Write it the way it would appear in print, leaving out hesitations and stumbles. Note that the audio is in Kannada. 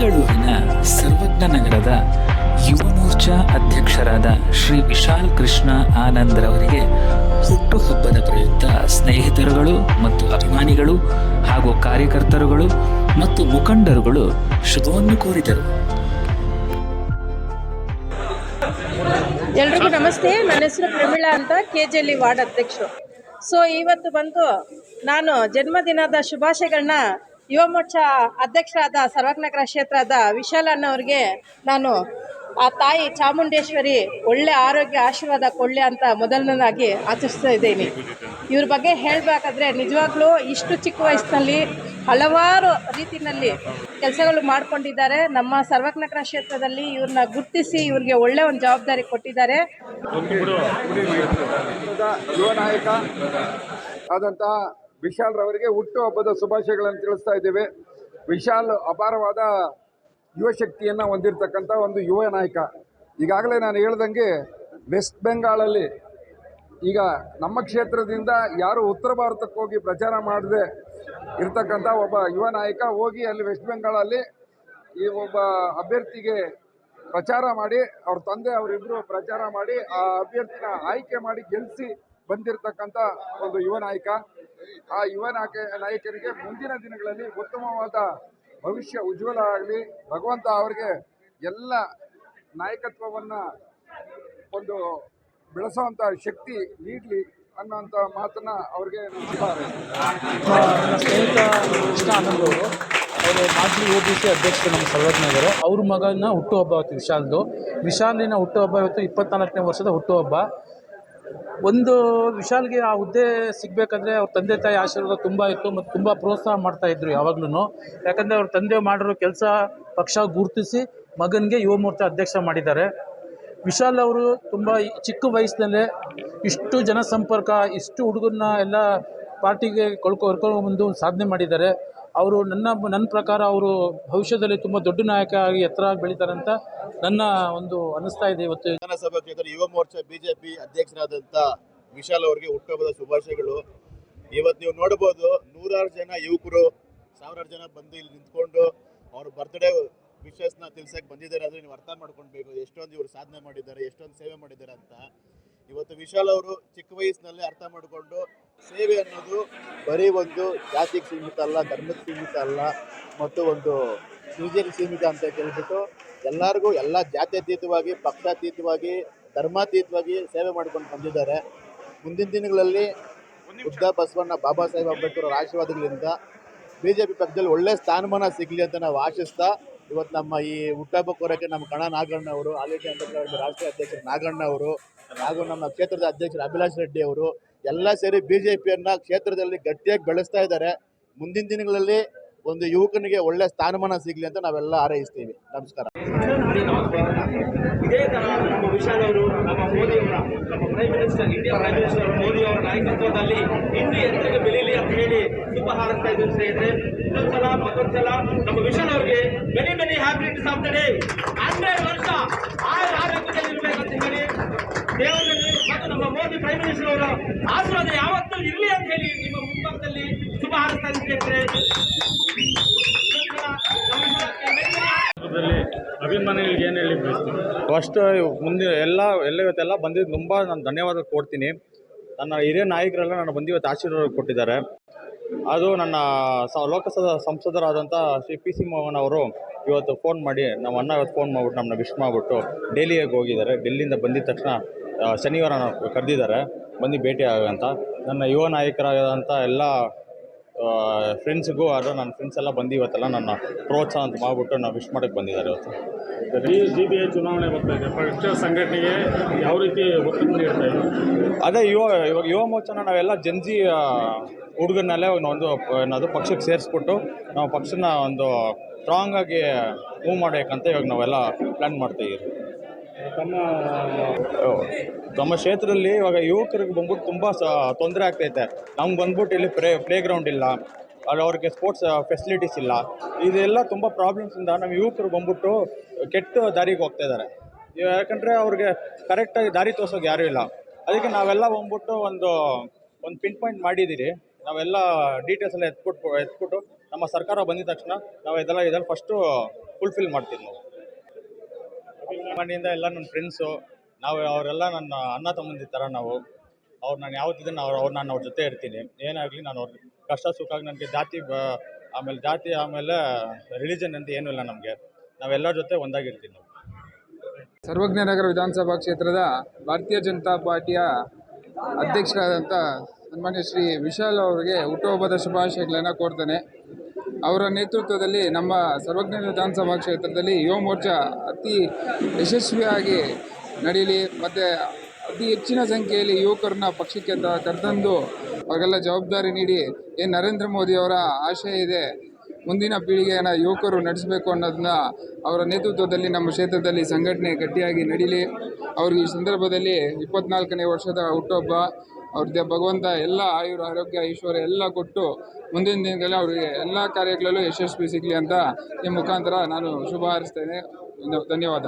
ಬೆಂಗಳೂರಿನ ಸರ್ವಜ್ಞ ನಗರದ ಯುವ ಮೋರ್ಚಾ ಅಧ್ಯಕ್ಷರಾದ ಶ್ರೀ ವಿಶಾಲ್ ಕೃಷ್ಣ ಆನಂದ್ರವರಿಗೆ ಹುಟ್ಟುಹಬ್ಬದ ಪ್ರಯುಕ್ತ ಸ್ನೇಹಿತರುಗಳು ಮತ್ತು ಅಭಿಮಾನಿಗಳು ಹಾಗೂ ಕಾರ್ಯಕರ್ತರುಗಳು ಮತ್ತು ಮುಖಂಡರುಗಳು ಶುಭವನ್ನು ಕೋರಿದರು. ಎಲ್ರಿಗೂ ನಮಸ್ತೆ. ನನ್ನ ಹೆಸರು ಪ್ರಮೀಳಾ ಅಂತ, KJL ವಾರ್ಡ್ ಅಧ್ಯಕ್ಷರು. ಇವತ್ತು ಬಂದು ನಾನು ಜನ್ಮದಿನದ ಶುಭಾಶಯಗಳನ್ನ ಯುವ ಮೋರ್ಚಾ ಅಧ್ಯಕ್ಷರಾದ ಸರ್ವಜ್ಞನಗರ ಕ್ಷೇತ್ರದ ವಿಶಾಲ್ ಅಣ್ಣವ್ರಿಗೆ ನಾನು ಆ ತಾಯಿ ಚಾಮುಂಡೇಶ್ವರಿ ಒಳ್ಳೆ ಆರೋಗ್ಯ ಆಶೀರ್ವಾದ ಕೊಡಲಿ ಅಂತ ಮೊದಲನೇದಾಗಿ ಆಚರಿಸ್ತಾ ಇದ್ದೀನಿ. ಇವ್ರ ಬಗ್ಗೆ ಹೇಳಬೇಕಾದ್ರೆ ನಿಜವಾಗ್ಲೂ ಇಷ್ಟು ಚಿಕ್ಕ ವಯಸ್ಸಿನಲ್ಲಿ ಹಲವಾರು ರೀತಿಯಲ್ಲಿ ಕೆಲಸಗಳು ಮಾಡ್ಕೊಂಡಿದ್ದಾರೆ. ನಮ್ಮ ಸರ್ವಜ್ಞನಗರ ಕ್ಷೇತ್ರದಲ್ಲಿ ಇವ್ರನ್ನ ಗುರುತಿಸಿ ಇವ್ರಿಗೆ ಒಳ್ಳೆ ಒಂದು ಜವಾಬ್ದಾರಿ ಕೊಟ್ಟಿದ್ದಾರೆ. ಯುವ ನಾಯಕ ಆದಂಥ ವಿಶಾಲ್ ರವರಿಗೆ ಹುಟ್ಟುಹಬ್ಬದ ಶುಭಾಶಯಗಳನ್ನು ತಿಳಿಸ್ತಾ ಇದ್ದೇವೆ. ವಿಶಾಲ್ ಅಪಾರವಾದ ಯುವಶಕ್ತಿಯನ್ನು ಹೊಂದಿರತಕ್ಕಂಥ ಒಂದು ಯುವ ನಾಯಕ. ಈಗಾಗಲೇ ನಾನು ಹೇಳ್ದಂಗೆ ವೆಸ್ಟ್ ಬೆಂಗಾಳಲ್ಲಿ ಈಗ ನಮ್ಮ ಕ್ಷೇತ್ರದಿಂದ ಯಾರು ಉತ್ತರ ಭಾರತಕ್ಕೆ ಹೋಗಿ ಪ್ರಚಾರ ಮಾಡದೆ ಇರ್ತಕ್ಕಂಥ ಒಬ್ಬ ಯುವ ನಾಯಕ ಹೋಗಿ ಅಲ್ಲಿ ವೆಸ್ಟ್ ಬೆಂಗಾಳಲ್ಲಿ ಈ ಒಬ್ಬ ಅಭ್ಯರ್ಥಿಗೆ ಪ್ರಚಾರ ಮಾಡಿ, ಅವ್ರ ತಂದೆ ಅವರಿಬ್ಬರು ಪ್ರಚಾರ ಮಾಡಿ ಆ ಅಭ್ಯರ್ಥಿನ ಆಯ್ಕೆ ಮಾಡಿ ಗೆಲ್ಲಿಸಿ ಬಂದಿರತಕ್ಕಂಥ ಒಂದು ಯುವ ನಾಯಕ. ಆ ಯುವ ನಾಯಕರಿಗೆ ಮುಂದಿನ ದಿನಗಳಲ್ಲಿ ಉತ್ತಮವಾದ ಭವಿಷ್ಯ ಉಜ್ವಲ ಆಗಲಿ, ಭಗವಂತ ಅವರಿಗೆ ಎಲ್ಲ ನಾಯಕತ್ವವನ್ನು ಒಂದು ಬೆಳೆಸುವಂಥ ಶಕ್ತಿ ನೀಡಲಿ ಅನ್ನೋಂಥ ಮಾತನ್ನು ಅವ್ರಿಗೆ ನಂಬಿದ್ದಾರೆ. ನನ್ನ ಸ್ನೇಹಿತ ಕೃಷ್ಣ ಆನಂದ್ ಅವರು ಮಾಜಿ OBC ಅಧ್ಯಕ್ಷರು ನಮ್ಮ ಸರ್ವಜ್ಞನಗರ. ಅವ್ರ ಮಗನ ಹುಟ್ಟುಹಬ್ಬ ಇವತ್ತು ವಿಶಾಲಿನ ಹುಟ್ಟುಹಬ್ಬ ಇವತ್ತು 24ನೇ ವರ್ಷದ ಹುಟ್ಟುಹಬ್ಬ. ಒಂದು ವಿಶಾಲ್ಗೆ ಆ ಹುದ್ದೆ ಸಿಗಬೇಕಂದ್ರೆ ಅವ್ರ ತಂದೆ ತಾಯಿ ಆಶೀರ್ವಾದ ತುಂಬ ಇತ್ತು ಮತ್ತು ತುಂಬ ಪ್ರೋತ್ಸಾಹ ಮಾಡ್ತಾಯಿದ್ರು ಯಾವಾಗ್ಲೂ. ಯಾಕಂದರೆ ಅವ್ರ ತಂದೆ ಮಾಡಿರೋ ಕೆಲಸ ಪಕ್ಷ ಗುರುತಿಸಿ ಮಗನಿಗೆ ಯುವ ಮೋರ್ಚಾ ಅಧ್ಯಕ್ಷ ಮಾಡಿದ್ದಾರೆ. ವಿಶಾಲ್ ಅವರು ತುಂಬ ಚಿಕ್ಕ ವಯಸ್ಸಿನಲ್ಲೇ ಇಷ್ಟು ಜನಸಂಪರ್ಕ, ಇಷ್ಟು ಹುಡುಗರನ್ನ ಎಲ್ಲ ಪಾರ್ಟಿಗೆ ಕರ್ಕೊಂಡು ಬಂದು ಸಾಧನೆ ಮಾಡಿದ್ದಾರೆ. ಅವರು ನನ್ನ ಪ್ರಕಾರ ಅವರು ಭವಿಷ್ಯದಲ್ಲಿ ತುಂಬ ದೊಡ್ಡ ನಾಯಕ ಆಗಿ ಎತ್ತರವಾಗಿ ಬೆಳೀತಾರೆ ಅಂತ ನನ್ನ ಒಂದು ಅನಿಸ್ತಾ ಇದೆ. ಇವತ್ತು ವಿಧಾನಸಭಾ ಕ್ಷೇತ್ರ ಯುವ ಮೋರ್ಚಾ BJP ಅಧ್ಯಕ್ಷರಾದಂಥ ವಿಶಾಲ್ ಅವರಿಗೆ ಹುಟ್ಟುಹಬ್ಬದ ಶುಭಾಶಯಗಳು. ಇವತ್ತು ನೀವು ನೋಡ್ಬೋದು, ನೂರಾರು ಜನ ಯುವಕರು, ಸಾವಿರಾರು ಜನ ಬಂದು ಇಲ್ಲಿ ನಿಂತ್ಕೊಂಡು ಅವ್ರ ಬರ್ತ್ಡೇ ವಿಶಸ್ನ ತಿಳ್ಸಕ್ಕೆ ಬಂದಿದ್ದಾರೆ. ಅಂದರೆ ನೀವು ಅರ್ಥ ಮಾಡ್ಕೊಳ್ಬೇಕು ಎಷ್ಟೊಂದು ಇವರು ಸಾಧನೆ ಮಾಡಿದ್ದಾರೆ, ಎಷ್ಟೊಂದು ಸೇವೆ ಮಾಡಿದ್ದಾರೆ ಅಂತ. ಇವತ್ತು ವಿಶಾಲ್ ಅವರು ಚಿಕ್ಕ ವಯಸ್ಸಿನಲ್ಲೇ ಅರ್ಥ ಮಾಡಿಕೊಂಡು ಸೇವೆ ಅನ್ನೋದು ಬರೀ ಒಂದು ಜಾತಿಗೆ ಸೀಮಿತ ಅಲ್ಲ, ಧರ್ಮಕ್ಕೆ ಸೀಮಿತ ಅಲ್ಲ, ಮತ್ತು ಒಂದು ಸೃಜನಿಗೆ ಸೀಮಿತ ಅಂತ ಕೇಳ್ಬಿಟ್ಟು ಎಲ್ಲರಿಗೂ ಎಲ್ಲ ಜಾತ್ಯತೀತವಾಗಿ, ಪಕ್ಷಾತೀತವಾಗಿ, ಧರ್ಮಾತೀತವಾಗಿ ಸೇವೆ ಮಾಡಿಕೊಂಡು ಬಂದಿದ್ದಾರೆ. ಮುಂದಿನ ದಿನಗಳಲ್ಲಿ ಬುದ್ಧ ಬಸವಣ್ಣ, ಬಾಬಾ ಸಾಹೇಬ್ ಅಂಬೇಡ್ಕರ್ ಅವರ ಆಶೀರ್ವಾದಗಳಿಂದ BJP ಪಕ್ಷದಲ್ಲಿ ಒಳ್ಳೆ ಸ್ಥಾನಮಾನ ಸಿಗಲಿ ಅಂತ ನಾವು ಆಶಿಸ್ತಾ, ಇವತ್ತು ನಮ್ಮ ಈ ಹುಟ್ಟಹಬ್ಬ ಕೋರಕ್ಕೆ ನಮ್ಮ ಕಣ ನಾಗಣ್ಣ ಅವರು, ಆಲ್ ಇಂಡಿಯಾ ಅಂಬೇಡ್ಕರ್ ರಾಷ್ಟ್ರೀಯ ಅಧ್ಯಕ್ಷರು ನಾಗಣ್ಣ ಅವರು, ಹಾಗೂ ನಮ್ಮ ಕ್ಷೇತ್ರದ ಅಧ್ಯಕ್ಷರು ಅಭಿಲಾಷ್ ರೆಡ್ಡಿ ಅವರು ಎಲ್ಲ ಸೇರಿ BJPಯನ್ನು ಕ್ಷೇತ್ರದಲ್ಲಿ ಗಟ್ಟಿಯಾಗಿ ಬೆಳೆಸ್ತಾ ಇದ್ದಾರೆ. ಮುಂದಿನ ದಿನಗಳಲ್ಲಿ ಒಂದು ಯುವಕನಿಗೆ ಒಳ್ಳೆ ಸ್ಥಾನಮಾನ ಸಿಗಲಿ ಅಂತ ನಾವೆಲ್ಲ ಹಾರೈಸ್ತೀವಿ. ನಮಸ್ಕಾರ. ಇದೇ ತರ ನಮ್ಮ ವಿಶಾಲ್ ಅವರು, ನಮ್ಮ ಮೋದಿಯವರ, ನಮ್ಮ prime minister, India prime minister Modi ಅವರ ನಾಯಕತ್ವದಲ್ಲಿ ಇನ್ನೂ ಎತ್ತರಕ್ಕೆ ಬೆಳೀಲಿ ಅಂತ ಹೇಳಿ ಶುಭ ಹಾರೈಸ್ತಾ ಇದ್ದೀವಿ ಸ್ನೇಹಿತರೆ. ಇನ್ನೊಂದ್ಸಲ ಮತ್ತೊಂದ್ಸಲ ನಮ್ಮ ವಿಶಾಲ್ ಅವರಿಗೆ many happy returns of the day. 100 ವರ್ಷ ಆರೋಗ್ಯದಲ್ಲಿ ಇರಬೇಕಂತ ಹೇಳಿ ದೇವರಲ್ಲಿ ಮತ್ತು ನಮ್ಮ ಮೋದಿ ಪ್ರೈಮ್ ಮಿನಿಸ್ಟರ್ ಅವರ ಆಶೀರ್ವಾದ ಯಾವತ್ತೂ ಇರಲಿ ಅಂತ ಹೇಳಿ ನಿಮ್ಮ ಮುಂಭಾಗದಲ್ಲಿ ಶುಭ ಹಾರೈಸ್ತಾ ಇದ್ದೇವೆ. ಅಭಿಮಾನಿಗಳಿಗೆ ಏನು ಹೇಳಿ ಫಸ್ಟ್ ಮುಂದೆ ಇವತ್ತೆಲ್ಲ ಬಂದಿದ್ದು ತುಂಬ ನಾನು ಧನ್ಯವಾದ ಕೊಡ್ತೀನಿ. ನನ್ನ ಹಿರಿಯ ನಾಯಕರೆಲ್ಲ ನಾನು ಬಂದು ಇವತ್ತು ಆಶೀರ್ವಾದ ಕೊಟ್ಟಿದ್ದಾರೆ. ಅದು ನನ್ನ ಲೋಕಸಭಾ ಸಂಸದರಾದಂಥ ಶ್ರೀ PC ಮೋಹನ್ ಅವರು ಇವತ್ತು ಫೋನ್ ಮಾಡಿ, ನಮ್ಮ ಅಣ್ಣ ಇವತ್ತು ಫೋನ್ ಮಾಡಿಬಿಟ್ಟು ನಮ್ಮನ್ನ ವಿಶ್ ಮಾಡಿಬಿಟ್ಟು ಡೆಲ್ಲಿಗೆ ಹೋಗಿದ್ದಾರೆ. ಡೆಲ್ಲಿಯಿಂದ ಬಂದಿದ್ದ ತಕ್ಷಣ ಶನಿವಾರ ಕರೆದಿದ್ದಾರೆ ಬಂದು ಭೇಟಿ ಆಗೋಂತ. ನನ್ನ ಯುವ ನಾಯಕರಾದಂಥ ಎಲ್ಲ ಫ್ರೆಂಡ್ಸ್ಗೂ ಅದು ನನ್ನ ಫ್ರೆಂಡ್ಸ್ ಎಲ್ಲ ಬಂದು ಇವತ್ತೆಲ್ಲ ನನ್ನ ಪ್ರೋತ್ಸಾಹ ಅಂತ ಮಾಡಿಬಿಟ್ಟು ನಾವು ವಿಶ್ ಮಾಡೋಕ್ಕೆ ಬಂದಿದ್ದಾರೆ. ಇವತ್ತು GBA ಚುನಾವಣೆ ಬರ್ತಾ ಇದೆ, ಪಕ್ಷ ಸಂಘಟನೆಗೆ ಯಾವ ರೀತಿ ಒತ್ತಡ ನೀಡ್ತಾ ಇದೆ? ಅದೇ ಇವಾಗ ಯುವ ಮೋರ್ಚಾನ ನಾವೆಲ್ಲ ಜನ್ಜಿ ಹುಡುಗರನ್ನಲ್ಲೇ ಒಂದು ಪಕ್ಷಕ್ಕೆ ಸೇರಿಸ್ಬಿಟ್ಟು ನಾವು ಪಕ್ಷನ ಒಂದು ಸ್ಟ್ರಾಂಗ್ ಆಗಿ ಮೂವ್ ಮಾಡಬೇಕಂತ ಇವಾಗ ನಾವೆಲ್ಲ ಪ್ಲ್ಯಾನ್ ಮಾಡ್ತಾಯಿದ್ದೀವಿ. ನಮ್ಮ ಕ್ಷೇತ್ರದಲ್ಲಿ ಇವಾಗ ಯುವಕರಿಗೆ ಬಂದ್ಬಿಟ್ಟು ತುಂಬ ತೊಂದರೆ ಆಗ್ತೈತೆ. ನಮ್ಗೆ ಬಂದ್ಬಿಟ್ಟು ಇಲ್ಲಿ ಪ್ಲೇ ಗ್ರೌಂಡ್ ಇಲ್ಲ, ಅಲ್ಲಿ ಅವ್ರಿಗೆ ಸ್ಪೋರ್ಟ್ಸ್ ಫೆಸಿಲಿಟೀಸ್ ಇಲ್ಲ. ಇದೆಲ್ಲ ತುಂಬ ಪ್ರಾಬ್ಲಮ್ಸಿಂದ ನಮ್ಮ ಯುವಕರು ಬಂದ್ಬಿಟ್ಟು ಕೆಟ್ಟ ದಾರಿಗೆ ಹೋಗ್ತಾ ಇದ್ದಾರೆ. ಯಾಕಂದರೆ ಅವ್ರಿಗೆ ಕರೆಕ್ಟಾಗಿ ದಾರಿ ತೋರ್ಸೋಕೆ ಯಾರೂ ಇಲ್ಲ. ಅದಕ್ಕೆ ನಾವೆಲ್ಲ ಬಂದ್ಬಿಟ್ಟು ಒಂದು ಪಿನ್ ಪಾಯಿಂಟ್ ಮಾಡಿದ್ದೀರಿ. ನಾವೆಲ್ಲ ಡೀಟೇಲ್ಸ್ ಎಲ್ಲ ಎತ್ಬಿಟ್ಟು ನಮ್ಮ ಸರ್ಕಾರ ಬಂದಿದ ತಕ್ಷಣ ನಾವು ಇದೆಲ್ಲ ಫಸ್ಟು ಫುಲ್ಫಿಲ್ ಮಾಡ್ತೀವಿ ನಾವು. ಮನೆಯಿಂದ ಎಲ್ಲ ನನ್ನ ಫ್ರೆಂಡ್ಸು ಅವರೆಲ್ಲ ನನ್ನ ಅಣ್ಣ ತಮ್ಮಂದಿ ಥರ ನಾವು. ನಾನು ಯಾವತ್ತಿದ್ದೀನಿ ನಾನು ಅವ್ರ ಜೊತೆ ಇರ್ತೀನಿ. ಏನಾಗಲಿ ನಾನು ಅವ್ರ ಕಷ್ಟ ಸುಖ ನನಗೆ ಜಾತಿ ಆಮೇಲೆ ರಿಲಿಜನ್ ಅಂತ ಏನೂ ಇಲ್ಲ ನಮಗೆ. ನಾವೆಲ್ಲರ ಜೊತೆ ಒಂದಾಗಿರ್ತೀವಿ ನಾವು. ಸರ್ವಜ್ಞ ನಗರ ವಿಧಾನಸಭಾ ಕ್ಷೇತ್ರದ ಭಾರತೀಯ ಜನತಾ ಪಾರ್ಟಿಯ ಅಧ್ಯಕ್ಷರಾದಂಥ ಸನ್ಮಾನ್ಯ ಶ್ರೀ ವಿಶಾಲ್ ಅವರಿಗೆ ಹುಟ್ಟುಹಬ್ಬದ ಶುಭಾಶಯಗಳನ್ನು ಕೋರ್ತೇನೆ. ಅವರ ನೇತೃತ್ವದಲ್ಲಿ ನಮ್ಮ ಸರ್ವಜ್ಞ ವಿಧಾನಸಭಾ ಕ್ಷೇತ್ರದಲ್ಲಿ ಯುವ ಮೋರ್ಚಾ ಅತಿ ಯಶಸ್ವಿಯಾಗಿ ನಡೀಲಿ ಮತ್ತು ಅತಿ ಹೆಚ್ಚಿನ ಸಂಖ್ಯೆಯಲ್ಲಿ ಯುವಕರನ್ನ ಪಕ್ಷಕ್ಕೆ ಕರೆತಂದು ಅವ್ರಿಗೆಲ್ಲ ಜವಾಬ್ದಾರಿ ನೀಡಿ ಏನು ನರೇಂದ್ರ ಮೋದಿಯವರ ಆಶಯ ಇದೆ, ಮುಂದಿನ ಪೀಳಿಗೆಯನ್ನು ಯುವಕರು ನಡೆಸಬೇಕು ಅನ್ನೋದನ್ನ ಅವರ ನೇತೃತ್ವದಲ್ಲಿ ನಮ್ಮ ಕ್ಷೇತ್ರದಲ್ಲಿ ಸಂಘಟನೆ ಗಟ್ಟಿಯಾಗಿ ನಡೀಲಿ. ಅವ್ರಿಗೆ ಈ ಸಂದರ್ಭದಲ್ಲಿ 24ನೇ ವರ್ಷದ ಹುಟ್ಟುಹಬ್ಬ, ಅವ್ರದ್ದು ಭಗವಂತ ಎಲ್ಲ ಆರೋಗ್ಯ ಐಶ್ವರ್ಯ ಎಲ್ಲ ಕೊಟ್ಟು ಮುಂದಿನ ದಿನಗಳಲ್ಲಿ ಅವರಿಗೆ ಎಲ್ಲ ಕಾರ್ಯಗಳಲ್ಲೂ ಯಶಸ್ವಿ ಸಿಗಲಿ ಅಂತ ಈ ಮುಖಾಂತರ ನಾನು ಶುಭ ಹಾರೈಸ್ತೇನೆ. ಧನ್ಯವಾದ.